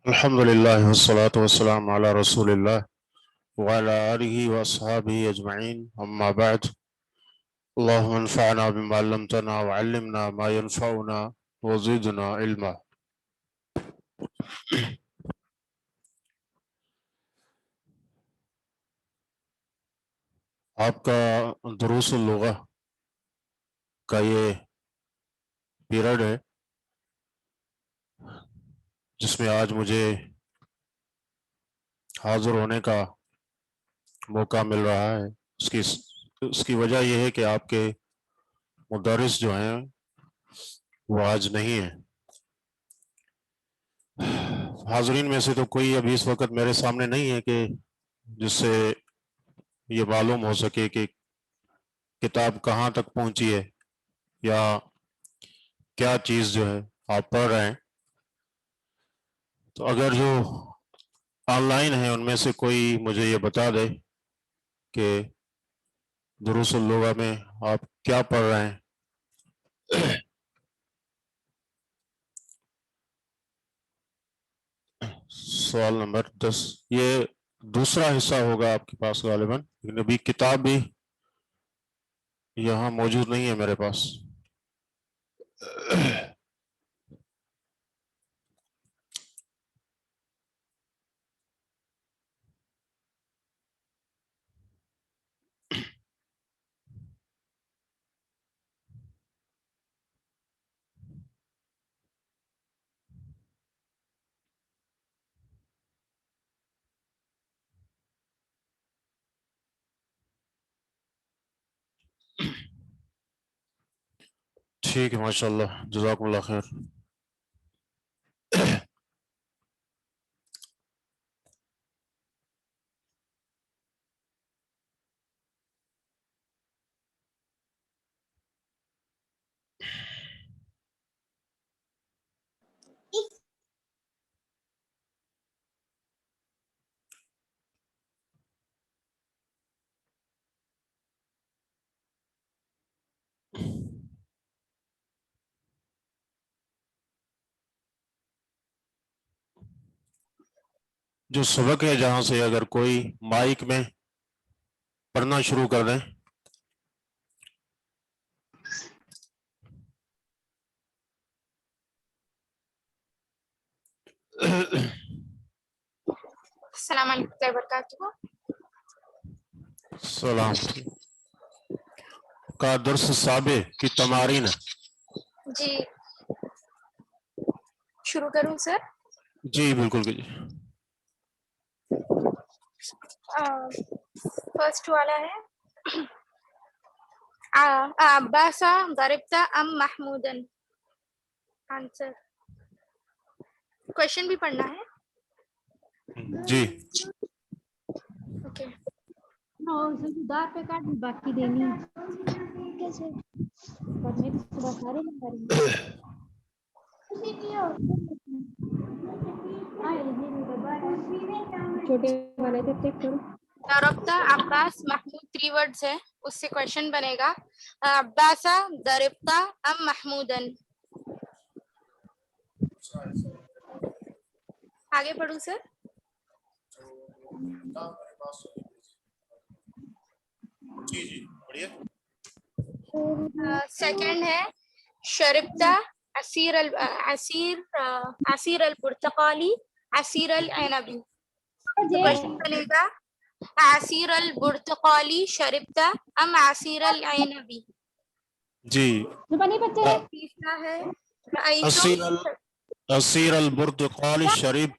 الحمد للہ والصلاة والسلام علی رسول اللہ وعلى آلہ واصحابہ اجمعین اما بعد اللہم انفعنا بما علمتنا وعلمنا ما ينفعنا وزدنا علما۔ آپ کا دروس اللغہ کا یہ پیریڈ ہے جس میں آج مجھے حاضر ہونے کا موقع مل رہا ہے۔ اس کی وجہ یہ ہے کہ آپ کے مدرس جو ہیں وہ آج نہیں ہیں۔ حاضرین میں سے تو کوئی ابھی اس وقت میرے سامنے نہیں ہے کہ جس سے یہ معلوم ہو سکے کہ کتاب کہاں تک پہنچی ہے یا کیا چیز جو ہے آپ پڑھ رہے ہیں۔ تو اگر جو آن لائن ہیں ان میں سے کوئی مجھے یہ بتا دے کہ دروس اللغہ میں آپ کیا پڑھ رہے ہیں۔ سوال نمبر 10، یہ دوسرا حصہ ہوگا آپ کے پاس غالباً، لیکن ابھی کتاب بھی یہاں موجود نہیں ہے میرے پاس۔ ٹھیک ہے، ماشاءاللہ، جزاکم اللہ خیر۔ جو سبق ہے جہاں سے اگر کوئی مائک میں پڑھنا شروع کر دیں۔ السلام علیکم وبرکاتہ۔ السلام کا درس سابع کی تمارین۔ جی شروع کروں سر؟ جی بالکل کیجیے۔ فرسٹ والا ہے عباسا ضربتا ام محمودن۔ آنسر کوشچن بھی پڑھنا ہے؟ جی اوکے۔ دار پہ کاٹ باقی دینی کیسے پڑھنے کی صبح سارے نمبر چھوٹے والے تک چیک کرو۔ ضربتا عباس محمود 3 ورڈز ہے، اس سے کوشچن بنے گا عباسا ضربتا ام محمودن۔ آگے پڑھوں سر؟ جی جی بڑھیا۔ سیکنڈ ہے شربتا عصیر البرتقالی عصیر العنبی۔ کوشچن بنے گا عصیر البرتقالی شربتا ام عصیر العنبی۔ جی تیسرا ہے عصیر البرتقال شریف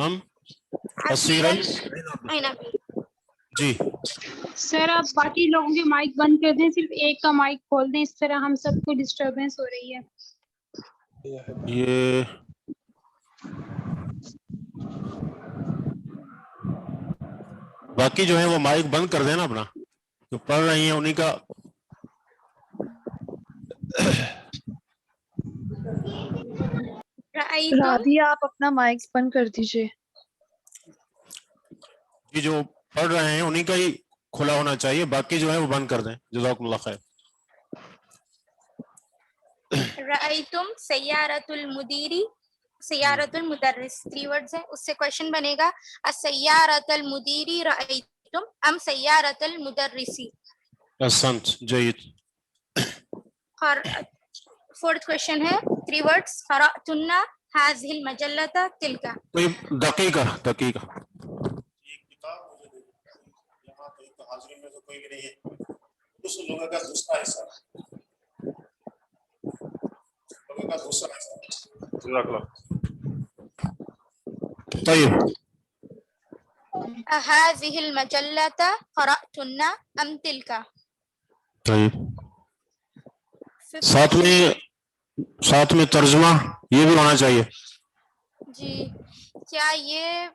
ام عصیر العنبی۔ جی سر آپ باقی لوگوں کے مائک بند کر دیں، صرف ایک کا مائک کھول دیں، اس طرح ہم سب کو ڈسٹربینس ہو رہی ہے۔ یہ باقی جو ہے وہ مائک بند کر دینا اپنا، جو پڑھ رہی ہیں انہی کا۔ رابعہ آپ اپنا مائک بند کر دیجئے۔ یہ جو پڑھ رہے ہیں انہی کا ہی کھلا ہونا چاہیے, باقی جو ہے وہ بند کر دیں. جزاکم اللہ خیر. رأیتم سیارۃ المدیری سیارۃ المدرس 3 words ہے, اس سے کوشچن بنے گا السیارۃ المدیری رأیتم ام سیارۃ المدرسی. احسنت, جید. فورتھ کوشچن ہے 3 words قرأتن هذه المجلۃ تلک. کوئی دقیقہ ایک کتاب مجھے دے دیں. یہاں تو حاضرین میں سے کوئی بھی نہیں ہے. اس لوگوں کا دوسرا حصہ جزاک اللہ. طيب هذه المجلۃ قرأتن ام تلک. طيب ساتھ میں ترجمہ یہ بھی ہونا چاہیے. جی کیا یہ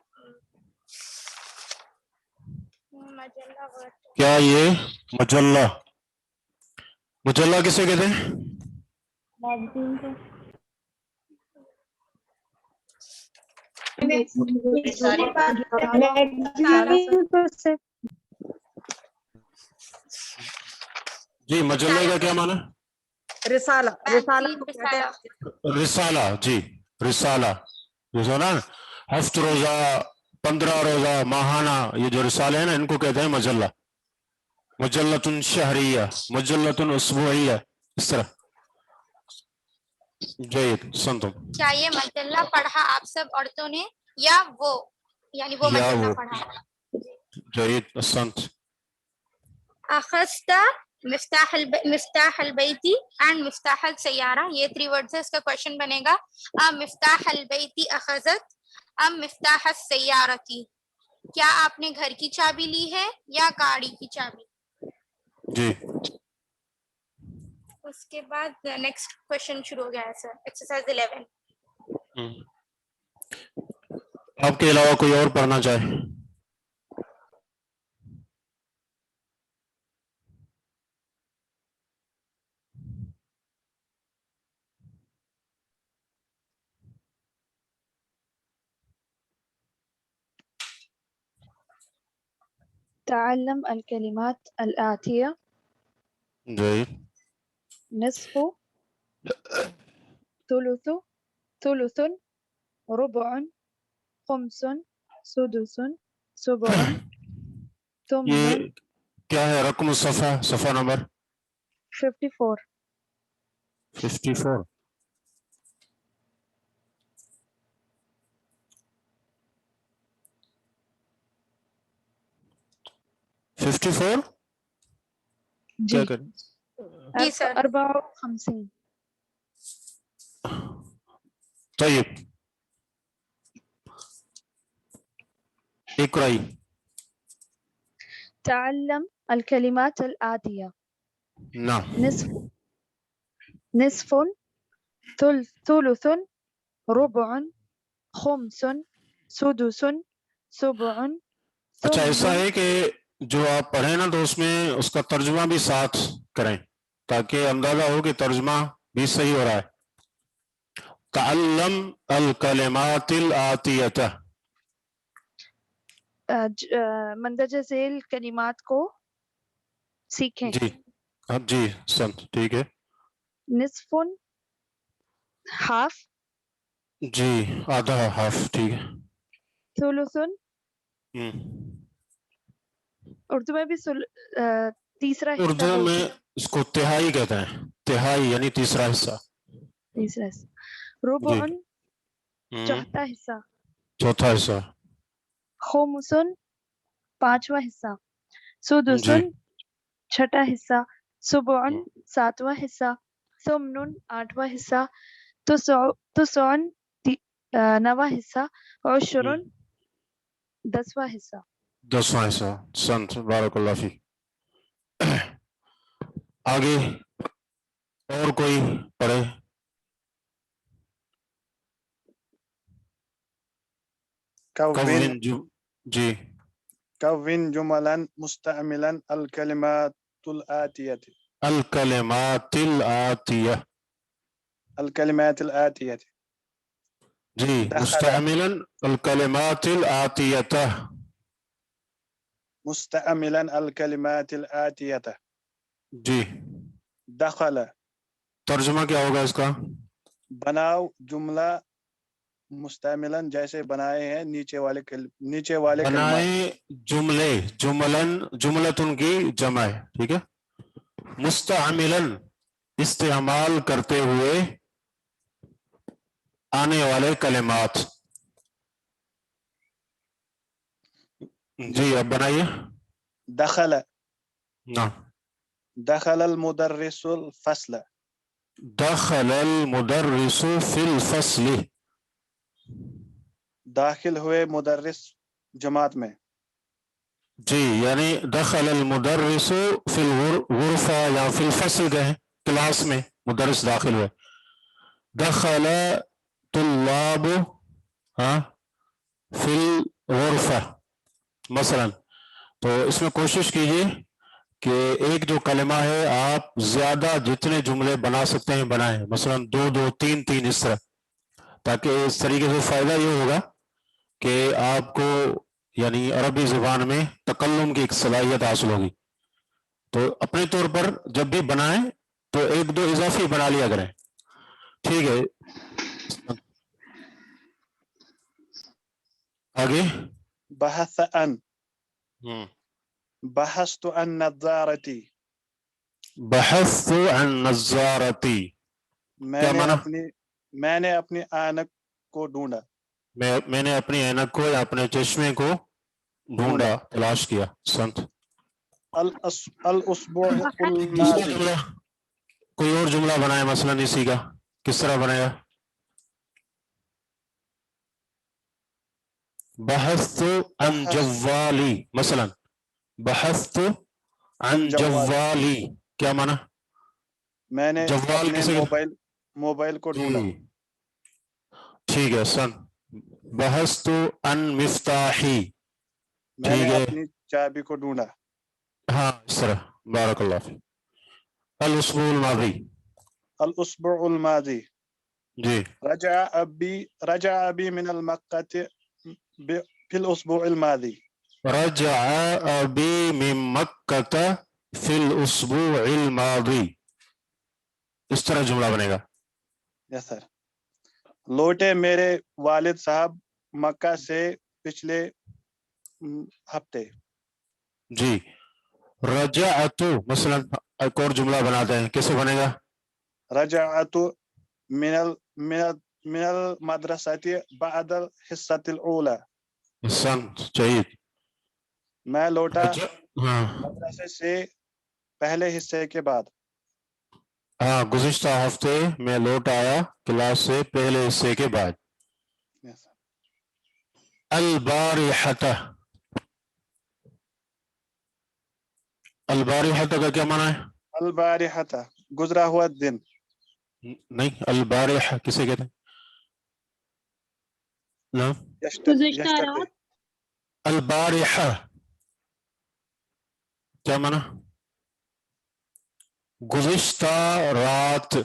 مجلہ کیا یہ مجلہ کسے کہتے ہیں؟ میگزین کو جی مجلے کا کیا معنی؟ رسالہ کو کہتے ہیں. رسالہ. جی رسالہ جو ہے نا ہفت روزہ 15 روزہ ماہانہ یہ جو رسالے ہیں نا ان کو کہتے ہیں مجلہ. مجلۃ شہریہ, مجلۃ اسبوعیہ, اس طرح. جید سنتم. کیا یہ مجلہ پڑھا آپ سب عورتوں نے یا وہ یعنی وہ یا مجلہ وہ. پڑھا. جید سنت. اخذت مفتاح البیت اینڈ مفتاح السیارہ, یہ 3 words ہے, اس کا کوشچن بنے گا مفتاح البیت اخذت ام مفتاح السیارتی. کیا آپ نے گھر کی چابی لی ہے یا گاڑی کی چابی. جی اس کے بعد نیکسٹ کوشچن شروع ہو گیا ہے سر, ایکسرسائز 11. آپ کے علاوہ کوئی اور پڑھنا چاہے؟ تعلم الكلمات الآتية. جی نصف ثلث ربع خمس سدس سبع یہ ثمن. کیا ہے رقم صفحہ نمبر 54. 54. کیا کریں؟ جی سر. 54. طيب اقرأي. تعلم الكلمات الآتية. نعم. نصف ثلث ربع خمس سدس سبع. اچھا ایسا ہے کہ جو آپ پڑھیں نا تو اس میں اس کا ترجمہ بھی ساتھ کریں تاکہ اندازہ ہو کہ ترجمہ بھی صحیح ہو رہا ہے. تعلم الکلمات الآتیہ. مندرجہ ذیل کلمات کو سیکھیں. جی اب جی سنت ٹھیک ہے. نصف ہاف. جی آدھا ہاف ٹھیک ہے. ثلث اردو میں بھی تیسرا حصہ اردو بولتے میں ہیں. اس کو تہائی کہتے ہیں, تہائی یعنی تیسرا حصہ. تیسرا حصہ. ربع چوتھا حصہ. چوتھا حصہ. خمس پانچواں حصہ. سدس جی چھٹا حصہ. سبع ساتواں حصہ. ثمن آٹھواں حصہ. تسع نواں حصہ. عشر 10واں حصہ. 10واں حصہ. سنت بارک اللہ فی. آگے اور کوئی پڑھے؟ جی كون جملا مستعملا الكلمات الآتية. الکلمات الآتیہ. جی دخل. مستعملا الکلمات الآتیہ. مستعملا الکلمات الآتیہ. جی دخل ترجمہ کیا ہوگا اس کا؟ بناؤ جملہ مستعملا جیسے بنائے ہیں نیچے والے کلمات. بنائے جملے، جملتن کی جمع ہے، ٹھیک ہے. مستعملن استعمال کرتے ہوئے آنے والے کلمات. جی اب بنائیے. دخل نہ دخل المدرس الفصل. دخل المدرس فی الفصل. داخل ہوئے مدرس جماعت میں. جی یعنی دخل المدرس فی الغرفہ یا فی الفصل گئے کلاس میں، مدرس داخل ہوئے. دخل طلاب فی الغرفہ مثلا. تو اس میں کوشش کیجیے کہ ایک جو کلمہ ہے آپ زیادہ جتنے جملے بنا سکتے ہیں بنائیں، مثلا 2 2 3 3 اس طرح، تاکہ اس طریقے سے فائدہ یہ ہوگا کہ آپ کو یعنی عربی زبان میں تکلم کی ایک صلاحیت حاصل ہوگی. تو اپنے طور پر جب بھی بنائیں تو 1 2 اضافی بنا لیا کریں، ٹھیک ہے. آگے بحث عن بحثت عن نظارتی. بحثت عن نظارتی. کیا معنی؟ میں نے اپنی آنکھ کو ڈھونڈا. میں نے اپنی اینک کو یا اپنے چشمے کو ڈھونڈا، تلاش کیا. سنت الاسبوع دوسرا الماضی. جملہ کوئی اور جملہ بنائے مثلا اسی کا، کس طرح بنایا؟ بحثت عن جوالی مثلا. بحثت عن جوالی کیا معنی؟ میں نے جوال اپنے کسے موبائل کو ڈھونڈا. ٹھیک ہے. سن بحثت عن مفتاحی. میں نے ٹھیک ہے، اپنی چابی کو ڈھونڈا. ہاں اس طرح. بارک اللہ فیک. الاسبوع الماضی. الاسبوع الماضی. جی رجع ابی من المکہ فی الاسبوع الماضی. رجع ابی من مکہ فی الاسبوع الماضی. اس طرح جملہ بنے گا. یس سر. لوٹے میرے والد صاحب مکہ سے پچھلے ہفتے. جی رجعت مثلا ایک اور جملہ بناتے ہیں، کیسے بنے گا؟ رجعت من المدرسة بعد الحصة الأولى. سن جيد. میں لوٹا ہاں مدرسے سے پہلے حصے کے بعد. ہاں گزشتہ ہفتے میں لوٹ آیا کلاس سے پہلے حصے کے بعد. Yes. البارحۃ. البارحۃ کا کیا معنی ہے؟ البارحۃ گزرا ہوا دن. نہیں، البارحہ کسے کہتے ہیں؟ نعم گزشتہ رات. البارحہ کیا معنی؟ گزشتہ رات.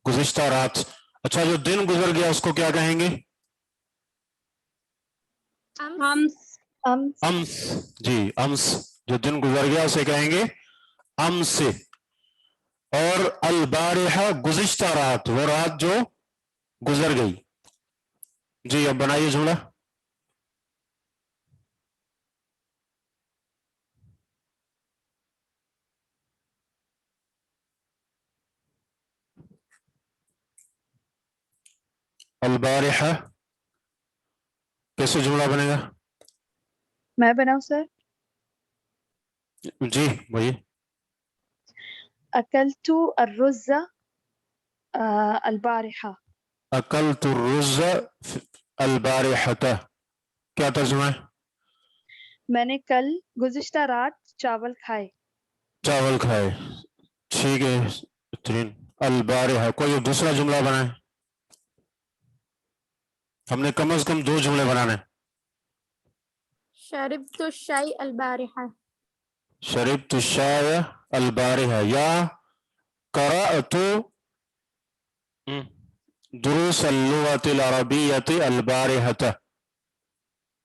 گزشتہ رات. اچھا جو دن گزر گیا اس کو کیا کہیں گے؟ امس. جی امس. جو دن گزر گیا اسے کہیں گے امس. اور البارحہ گزشتہ رات، وہ رات جو گزر گئی. جی اب بنائیے جملہ. البارحہ کیسے جملہ بنے گا؟ میں بناؤں سر؟ جی وہی. اکلت الرز البارحہ. اکلت الرز البارحۃ کیا ترجمہ ہے؟ میں نے کل گزشتہ رات چاول کھائے. چاول کھائے. ٹھیک ہے بہترین. البارحہ کوئی دوسرا جملہ بنائے. ہم نے کم از کم 2 جملے بنانے. شربت الشاي البارحة. شربت الشاي البارحة یا قرأت دروس اللغة العربية البارحة.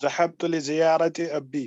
ذهبت لزيارة أبي.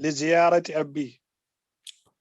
لزيارة أبي.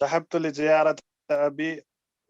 ذهبت لزيارة أبي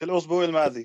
في الأسبوع الماضي.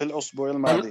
في الأسبوع الماضي.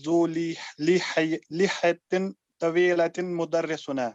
ذو لحية طويلة مدرسنا.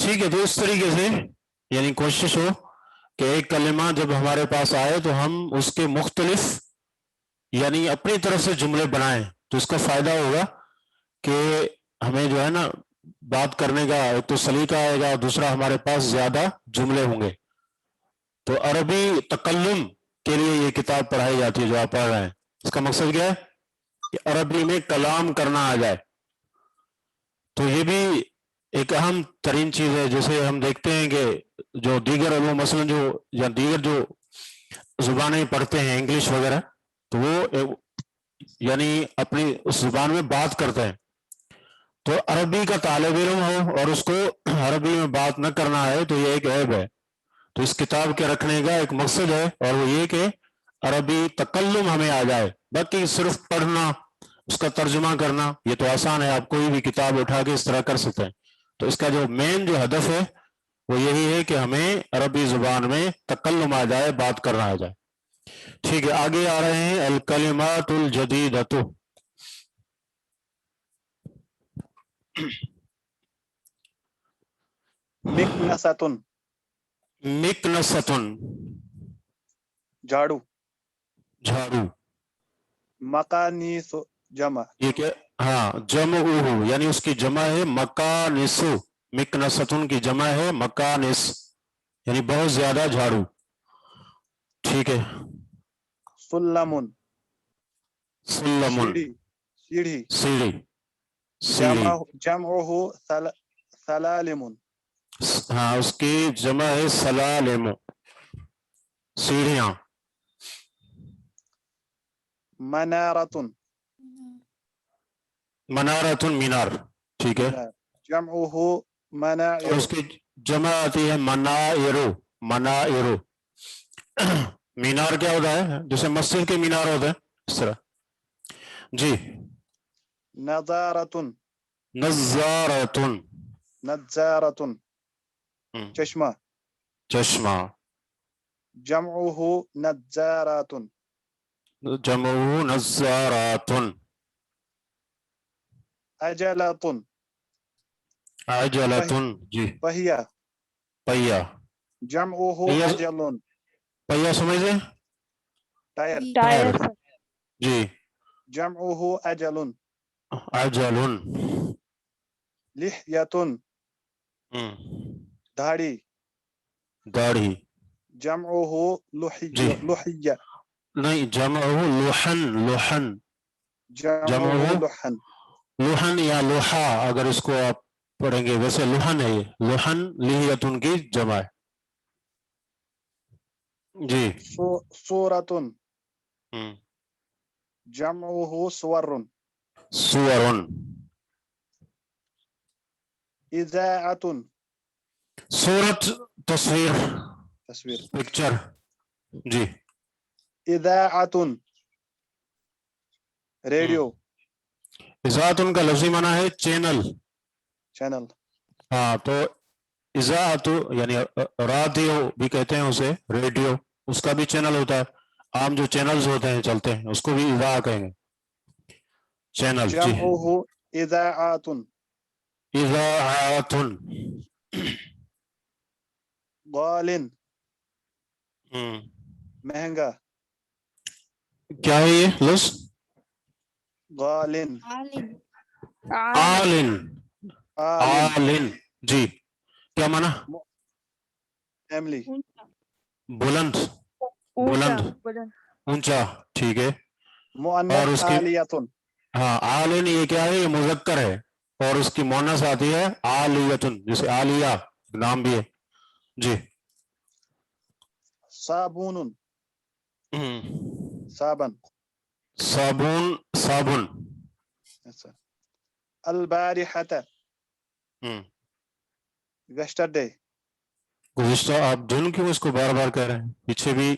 ٹھیک ہے، تو اس طریقے سے یعنی کوشش ہو کہ ایک کلمہ جب ہمارے پاس آئے تو ہم اس کے مختلف یعنی اپنی طرف سے جملے بنائیں، تو اس کا فائدہ ہوگا کہ ہمیں جو ہے نا بات کرنے کا ایک تو سلیقہ آئے گا، دوسرا ہمارے پاس زیادہ جملے ہوں گے. تو عربی تکلم کے لیے یہ کتاب پڑھائی جاتی ہے جو آپ پڑھ رہے ہیں. اس کا مقصد کیا ہے کہ عربی میں کلام کرنا آ جائے. تو یہ بھی ایک اہم ترین چیز ہے. جیسے ہم دیکھتے ہیں کہ جو دیگر علوم مثلا جو یا دیگر جو زبانیں پڑھتے ہیں انگلش وغیرہ، تو وہ یعنی اپنی اس زبان میں بات کرتے ہیں. تو عربی کا طالب علم ہو اور اس کو عربی میں بات نہ کرنا ہے تو یہ ایک عیب ہے. تو اس کتاب کے رکھنے کا ایک مقصد ہے اور وہ یہ کہ عربی تکلم ہمیں آ جائے. باقی صرف پڑھنا، اس کا ترجمہ کرنا یہ تو آسان ہے، آپ کوئی بھی کتاب اٹھا کے اس طرح کر سکتے ہیں. تو اس کا جو مین جو ہدف ہے وہ یہی ہے کہ ہمیں عربی زبان میں تکلم آ جائے، بات کرنا آ جائے. ٹھیک ہے، آگے آ رہے ہیں الکلمات الجدیدۃ. مکنستن مکنستن جھاڑو. جھاڑو. مقانیس جمع. یہ کیا؟ ہاں، جمع یعنی اس کی جمع ہے مکانس. مکنستن کی جمع ہے مکانس یعنی بہت زیادہ جھاڑو. ٹھیک ہے. سلمن سلمن سیڑھی. سیڑھی. سیڑھی. سیڑھی. جمعہ سلالم. ہاں، اس کی جمع ہے سلالم، سیڑھیاں. منارتن. منارتن مینار. ٹھیک ہے. جمعہ اور منائر. اس کی جمع آتی ہے منائرو. منائرو. مینار کیا ہوتا ہے؟ جیسے مسجد کے مینار ہوتے ہیں اس طرح. جی. نظارتن. نظارتن. نظارتن چشمہ. چشمہ. جمعہ نظاراتن. جمع نظاراتن. عجلتن. عجلتن. جی. پہیا. پہیا. جمعہ پہیا. عجلن. پہیا سمجھتے؟ ٹائر. ٹائر. جی. جمعہ عجلن. عجلن. لحیتن داڑھی. داڑھی. جمعہ جی. لحیہ. نہیں، جمع لوحن. لوحن. جمعہ لحن. لوحن یا لوحا اگر اس کو آپ پڑھیں گے، ویسے لوحن ہے. یہ لوحن لحیتن کی جمع ہے. جی. سورتن. جمعہ سورن. سورن. اذاعتن. صورت تصویر، تصویر. پکچر. جی. اذاعتن ریڈیو. اذاعت ان کا لفظی معنی ہے چینل. چینل. ہاں، تو اذاعت یعنی رادیو بھی کہتے ہیں اسے، ریڈیو اس کا بھی چینل ہوتا ہے. عام جو چینلز ہوتے ہیں چلتے ہیں اس کو بھی اذاع کہیں گے، چینل. جی. جمعہ اذاعاتن. اذاعاتن. غالن مہنگا. کیا ہے یہ لفظ؟ غالن. عالن. عالن. جی. کیا معنی؟ فیملی. بلند. بلند، اونچا. ٹھیک ہے. اور اس مؤنث کی عالیتن. ہاں، عالن یہ کیا ہے؟ یہ مذکر ہے اور اس کی مؤنث آتی ہے عالیتن، جیسے عالیہ نام بھی ہے. جی. صابون. صابن. صابون. صابن. البارحۃ یسٹرڈے. گزشتہ. آپ دن کیوں اس کو بار بار کہہ رہے ہیں؟ پیچھے بھی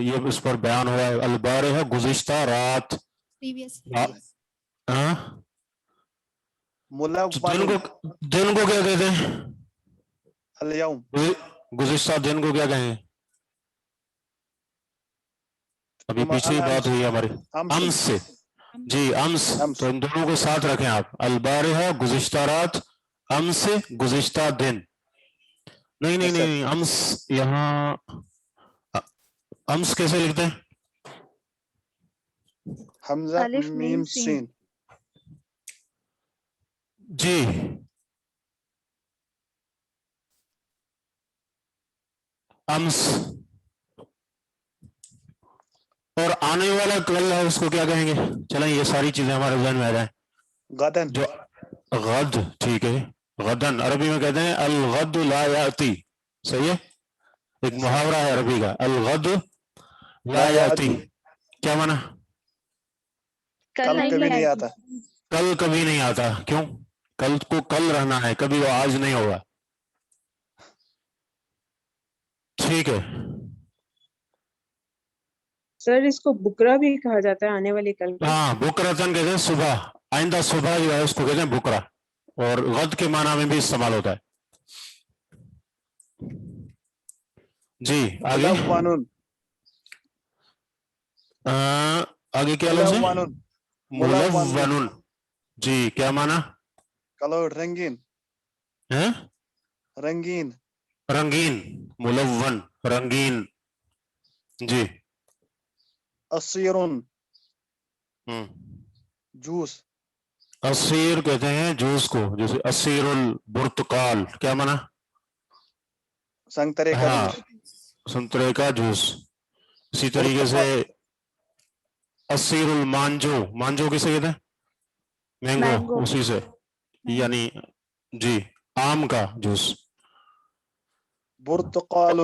یہ اس پر بیان ہوا ہے. البارحہ گزشتہ رات. ہاں، ملون. دن کو کیا کہتے ہیں؟ الیوم. گزشتہ دن کو کیا کہیں؟ ابھی پیچھے ہی بات ہوئی ہماری امس سے. جی، امس. تو ان دونوں کو ساتھ رکھیں آپ. البارحہ گزشتہ رات، امس گزشتہ دن. نہیں نہیں Yes, sir. نہیں امس یہاں امس کیسے لکھتے ہیں؟ حمزہ الف میم میم سین. سین. جی امس. اور آنے والا کل ہے اس کو کیا کہیں گے؟ چلیں یہ ساری چیزیں ہمارے ذہن میں آ جائیں. غدن. جو غد ٹھیک ہے. غدن عربی میں کہتے ہیں الغد لا یاتی. صحیح ہے. ایک Yes, sir. محاورہ ہے عربی کا الغد لا لا یاتی. یاتی. کیا معنی؟ کل کل نہیں کبھی نہیں آئے آتا. گی. کل کبھی نہیں آتا. کیوں؟ کل کو کل رہنا ہے, کبھی وہ آج نہیں ہوگا. ٹھیک ہے. سر اس کو بکرا بھی کہا جاتا ہے آنے والے کل کو. ہاں بکرتن کہتے ہیں صبح. آئندہ صبح جو ہے اس کو کہتے ہیں بکرا. اور غد کے معنی میں بھی استعمال ہوتا ہے. جی آگے. ملونن. آگے کیا لفظ ہے؟ ملونن. ملون. جی کیا معنی کلر رنگین. ہے؟ رنگین. رنگین. ملون رنگین. جی عصیرن. ہم. جوس. عصیر کہتے ہیں جوس کو, جیسے عصیر البرتقال. کیا معنی؟ سنگترے کا ہاں جوس. سنترے کا جوس. اسی طریقے سے عصیر المانجو. مانجو کسے کہتے ہیں؟ مینگو. مینگو. اسی سے یعنی جی آم کا جوس. برتقال.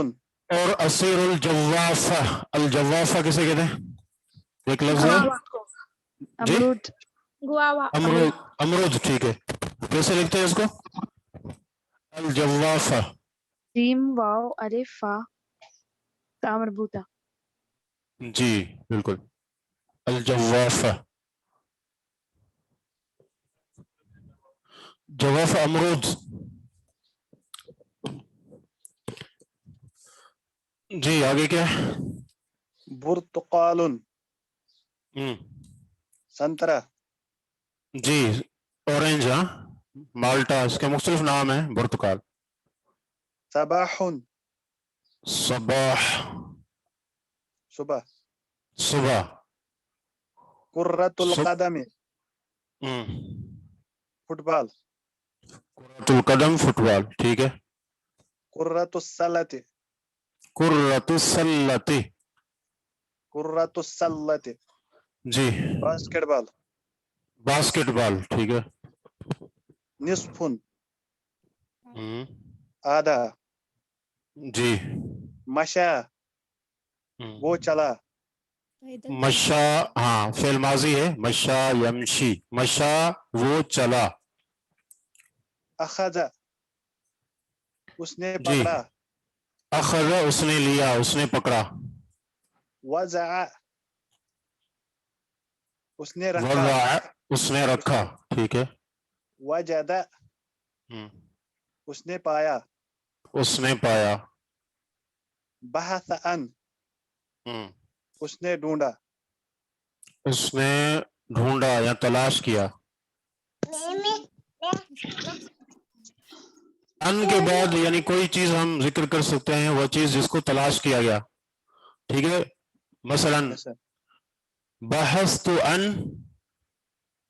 اور عصیر الجوافہ. الجوافہ کسے کہتے ہیں؟ ایک لفظ ہے. امرود کو. جی امرود. گواوا. امرود. امرود ٹھیک ہے. کیسے لکھتے ہیں اس کو؟ الجوافہ. جیم واو الف فا تا مربوطہ. جی بالکل. الجوافہ. جواف امرود. جی آگے کیا ہے؟ برتقال. ہم. سنترا. جی اورنج. ہاں مالٹا اس کے مختلف نام ہیں. برتقال. صباح. صباح صبح. صبح. کرۃ القدم. ہم. فٹ بال. کرۃ القدم فٹ بال. ٹھیک ہے. کرۃ السلۃ. کرۃ السلۃ. کرۃ السلۃ. جی باسکٹ بال. باسکٹ بال. ٹھیک ہے. نصف. ہم. آدھا. جی مشا. ہم. وہ چلا. مشا ہاں فعل ماضی ہے. مشا یمشی. مشا وہ چلا. اخذ. اس نے جی پکڑا. اخذ اس نے لیا, اس نے پکڑا. وضع. اس نے رکھا. وضع اس نے رکھا. ٹھیک ہے. وجد. ہم. اس نے پایا. اس نے پایا. بحث عن. ہم. اس نے ڈھونڈا. اس نے ڈھونڈا یا تلاش کیا. ان کے بعد یعنی کوئی چیز ہم ذکر کر سکتے ہیں, وہ چیز جس کو تلاش کیا گیا. ٹھیک ہے. مثلا Yes, sir. بحثت عن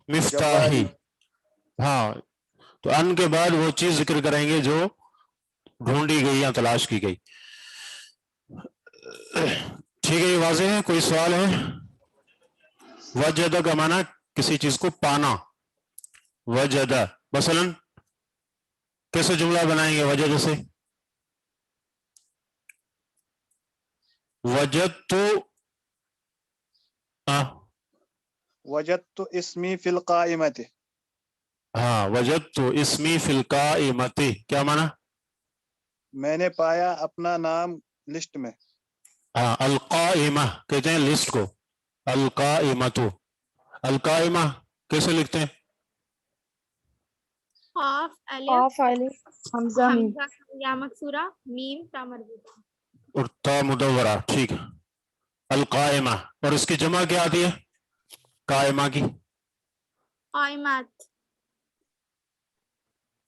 مفتاحی. جواری. ہاں تو ان کے بعد وہ چیز ذکر کریں گے جو ڈھونڈی گئی یا تلاش کی گئی. ٹھیک ہے. یہ واضح ہے؟ کوئی سوال ہے؟ وجدہ کا معنی کسی چیز کو پانا. وجدہ مثلا کیسے جملہ بنائیں گے وجدہ سے؟ وجدت وجدت اسمی فی القائمت. ہاں وجدت اسمی فی القائمۃ. کیا معنی؟ میں نے پایا اپنا نام لسٹ میں. ہاں القائمہ کہتے ہیں لسٹ کو. القائمۃ. القائمہ کیسے لکھتے ہیں؟ قاف الف قاف الف حمزہ میم. حمزہ یا مکسورہ میم تا مربوطہ. اور تا مدورہ. ٹھیک ہے. القائمہ. اور اس کی جمع کیا آتی ہے قائمہ کی؟ قائمات.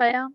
قیام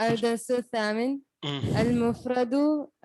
الدرس الثامن المفرد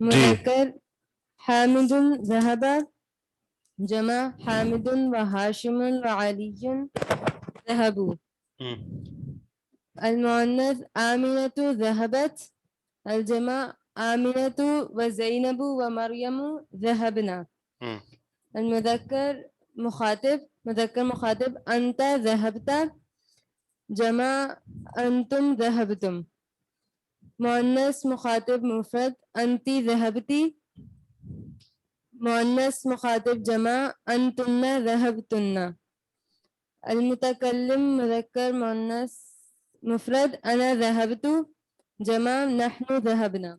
مذكر حامد ذهب جمع حامد وهاشم وعلي ذهبوا المؤنث آمنة ذهبت الجمع آمنة وزينب ومريم ذهبنا المذكر مخاطب أنت ذهبت جمع أنتم ذهبتم مؤنث مخاطب مفرد أنت ذهبتي مؤنث مخاطب جمع أنتن ذهبتن المتكلم مذكر مؤنث مفرد أنا ذهبت جمع نحن ذهبنا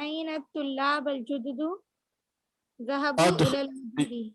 أين الطلاب الجدد ذهبوا أد- إلى المعهد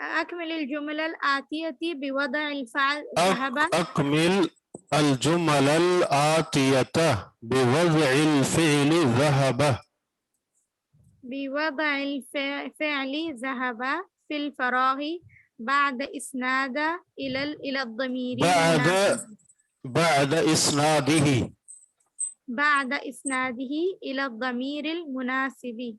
أكمل الجمل الآتية بوضع الفعل ذهب أكمل الجمل الآتية بوضع الفعل ذهب بوضع الفعل ذهب في الفراغ بعد إسناد إلى الضمير المناسب. بعد إسناده بعد إسناده إلى الضمير المناسب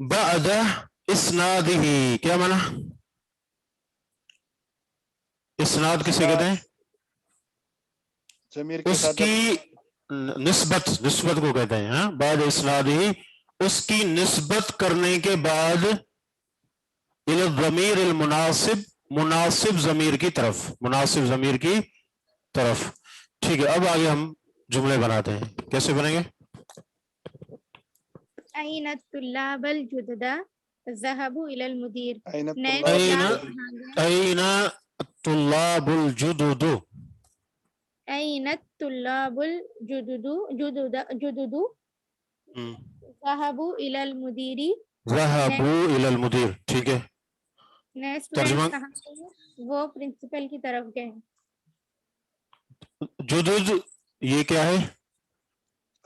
بعد اسنادہ کیا مانا؟ اسناد کسے کہتے ہیں؟ ضمیر کے اس ساتھ کی نسبت کو کہتے ہیں. ہاں بعد اسنادہ اس کی نسبت کرنے کے بعد الی الضمیر المناسب مناسب ضمیر کی طرف ٹھیک ہے. اب آگے ہم جملے بناتے ہیں. کیسے بنیں گے؟ أين الطلاب الجدد ذهبوا إلى المدير. أين نئے الطلاب طلاب أين الطلاب الجدد أين الطلاب الجدد ذهبوا إلى المدير. ذهبوا إلى المدير. ٹھیک ہے. نئے ترجمہ اسٹوڈنٹ کہاں گئے؟ وہ پرنسپل کی طرف گئے. جدد یہ کیا ہے؟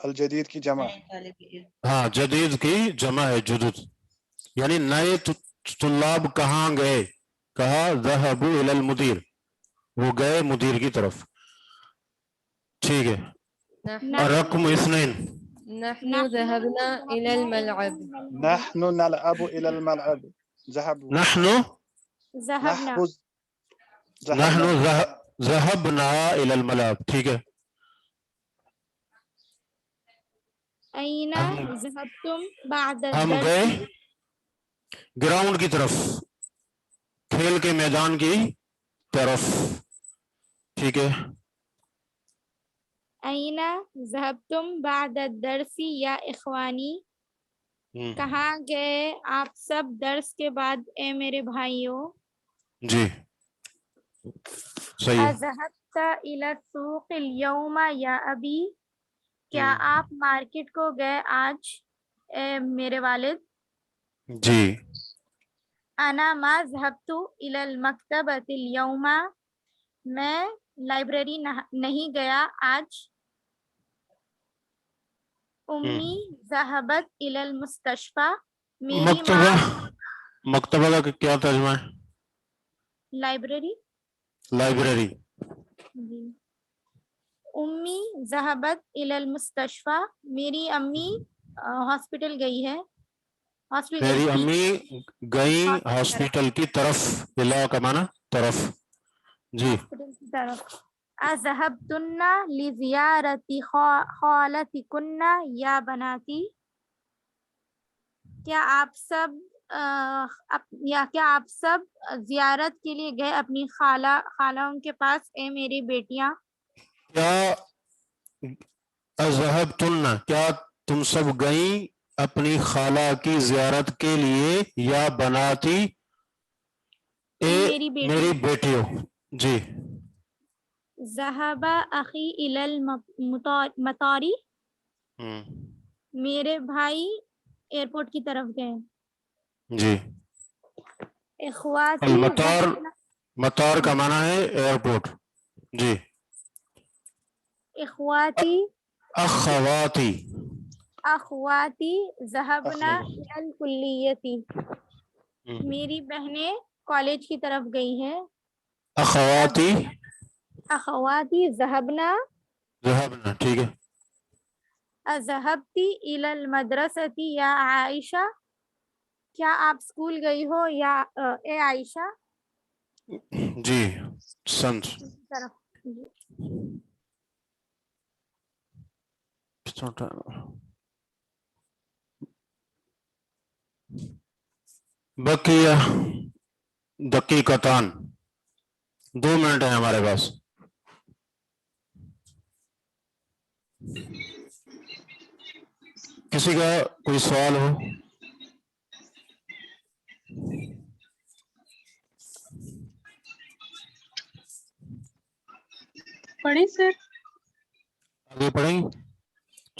الجدید کی جمع. ہاں جدید کی جمع ہے جدد. یعنی نئے طلاب کہاں گئے؟ کہا ذهبوا إلى المدير وہ گئے مدیر کی طرف. ٹھیک ہے. رقم 2 نحن ذهبنا إلى الملعب. نحن نلعب إلى الملعب. ذهبوا. نحن ذهبنا إلى الملعب. ٹھیک ہے. أين ذهبتم بعد ہم گئے گراؤنڈ کی طرف کھیل کے میدان کی طرف. ٹھیک ہے. أين ذهبتم بعد الدرس يا إخواني. کہاں گئے آپ سب درس کے بعد اے میرے بھائیوں. جی صحیح. أذهبت إلى السوق اليوم يا أبي. کیا آپ مارکیٹ کو گئے آج اے میرے والد. جی. أنا ما ذهبت إلى المكتبة اليوم. میں لائبریری نہیں گیا آج. امی ذهبت إلى المستشفى. میری ماں مکتبہ کا کیا ترجمہ ہے؟ لائبریری. جی. امی ذهبت إلى المستشفى. میری امی ہاسپٹل گئی ہے. میری امی گئی ہاسپٹل کی طرف. الا کا معنی طرف. جی. ہاسپٹل کی طرف. اذهبتن لزیارت خالتکن یا بناتی. کیا آپ سب زیارت کے لیے گئے اپنی خالوں کے پاس اے میری بیٹیاں. کیا اذهبتن کیا تم سب گئیں اپنی خالہ کی زیارت کے لیے یا بناتی اے میری بیٹیوں. جی. ذهب اخی الى المطار. میرے بھائی ایئرپورٹ کی طرف گئے. جی. اخواتی مطار کا معنی ہے ایئرپورٹ. جی. اخواتی ذهبنا الى الکلیۃ. میری بہنیں کالج کی طرف گئی ہیں. اخواتی ذهبنا. ٹھیک ہے. اذهبتی الى المدرسۃ یا عائشہ. کیا آپ اسکول گئی ہو یا اے عائشہ. جی. سنت طرف. بقیہ دقیقتان 2 منٹ ہیں ہمارے پاس. کسی کا کوئی سوال ہو؟ پڑھیں سر. آگے پڑھیں.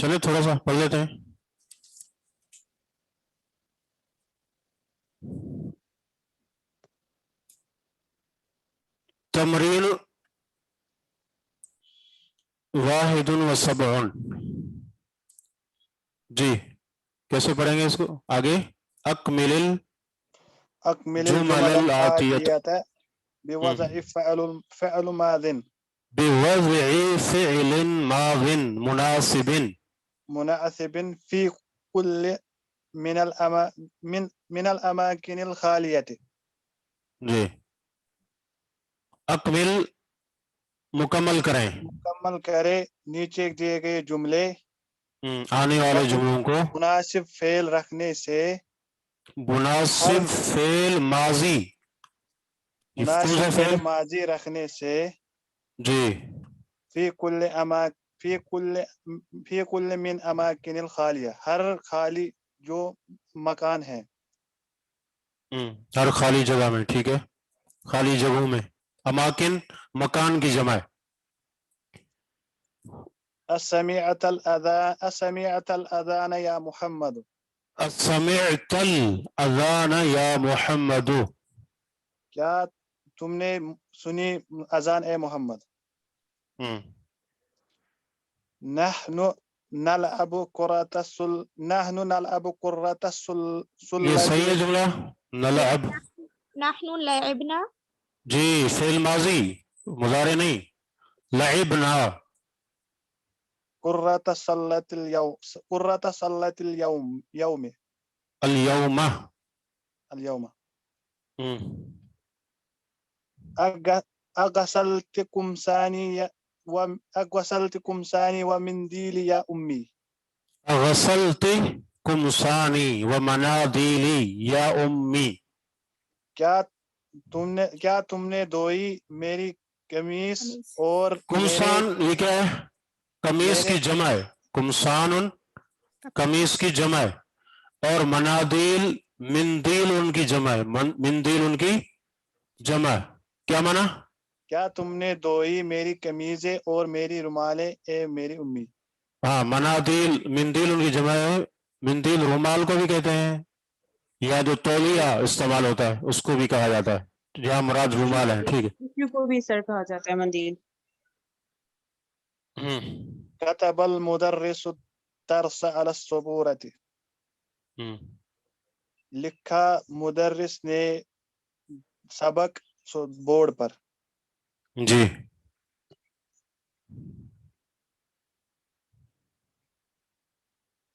چلے تھوڑا سا پڑھ لیتے ہیں. تمرین 71. جی کیسے پڑھیں گے اس کو آگے؟ اکمل الجمل الآتیۃ بوضع فعل ماض مناسب في كل من الأماكن الخالية. جی اکمل مکمل کریں مکمل کرے نیچے دیے گئے جملے آنے والے جملوں کو مناسب فعل رکھنے سے مناسب فعل ماضی مناسب فعل ماضی رکھنے سے جی فی کل من اماکن الخالیہ ہر خالی جو مکان ہے ہر خالی جگہ میں ٹھیک ہے خالی جگہوں میں اماکن مکان کی جمع ہے السمیعت الاذان یا محمد سمعت الاذان یا محمد کیا تم نے سنی اذان اے محمد نحن نلعب قرۃ یہ صحیح ہے جملہ نلعب نحن لعبنا جی فعل ماضی مضارع نہیں لعبنا قرۃ صلت اليوم اليوم اغسلتكم ثاني ومنديلي يا امي غسلتكم ثاني ومناديلي يا امي کیا تم نے دھوئی میری قمیص اور قمصان یہ کیا ہے قمیص کی جمع ہے قمصان قمیص کی جمع ہے اور منادیل مندیل ان کی جمع ہے مندیل ان کی جمع ہے کیا معنی کیا تم نے دھوئی میری قمیضیں اور میری رومالیں اے میری امی ہاں منادیل مندیل ان کی جمع ہے مندیل رومال کو بھی کہتے ہیں یا جو تولیہ استعمال ہوتا ہے اس کو بھی کہا جاتا ہے جہاں مراد رومال ہے ٹھیک ہے ٹشو کو بھی سر کہا جاتا ہے مندیل كتب المدرس الدرس على السبورة لکھا مدرس نے سبق بورڈ پر جی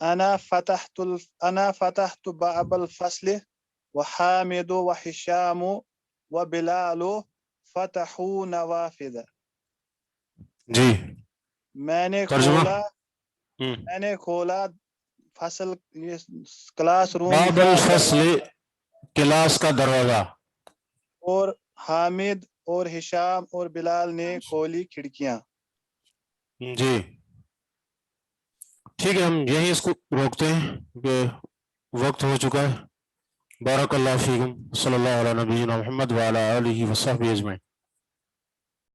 انا فتحت باب الفصل وحامد وحشام وبلال فتحوا نوافذ جی میں نے کھولا فصل کلاس روم باب الفصل کلاس کا دروازہ اور حامد اور ہشام اور بلال نے کھولی کھڑکیاں جی ٹھیک ہے ہم یہیں اس کو روکتے ہیں کہ وقت ہو چکا ہے بارک اللہ فیکم صلی اللہ علیہ نبینا محمد وعلی آلہ وصحبہ اجمعین